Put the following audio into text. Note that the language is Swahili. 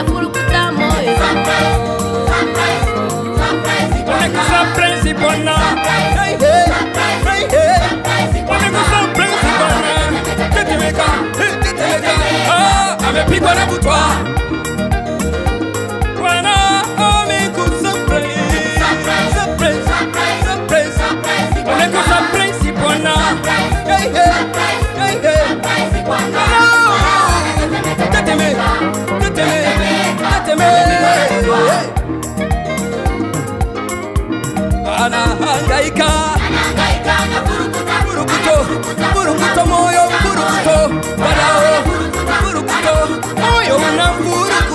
inafurukuta moyo. Surprise Bwana. Hey hey. Hey hey. Surprise Bwana. Tetemeka. Tetemeka. Ah, amepigwa na butwa. Bwana amekusurprise. Surprise. Surprise. Amekusurprise Bwana. Hey hey. Hey hey. Tetemeka. Tetemeka. Tetemeka. Anahangaika na burukuto moyo burukuto, moyo unafurukuta.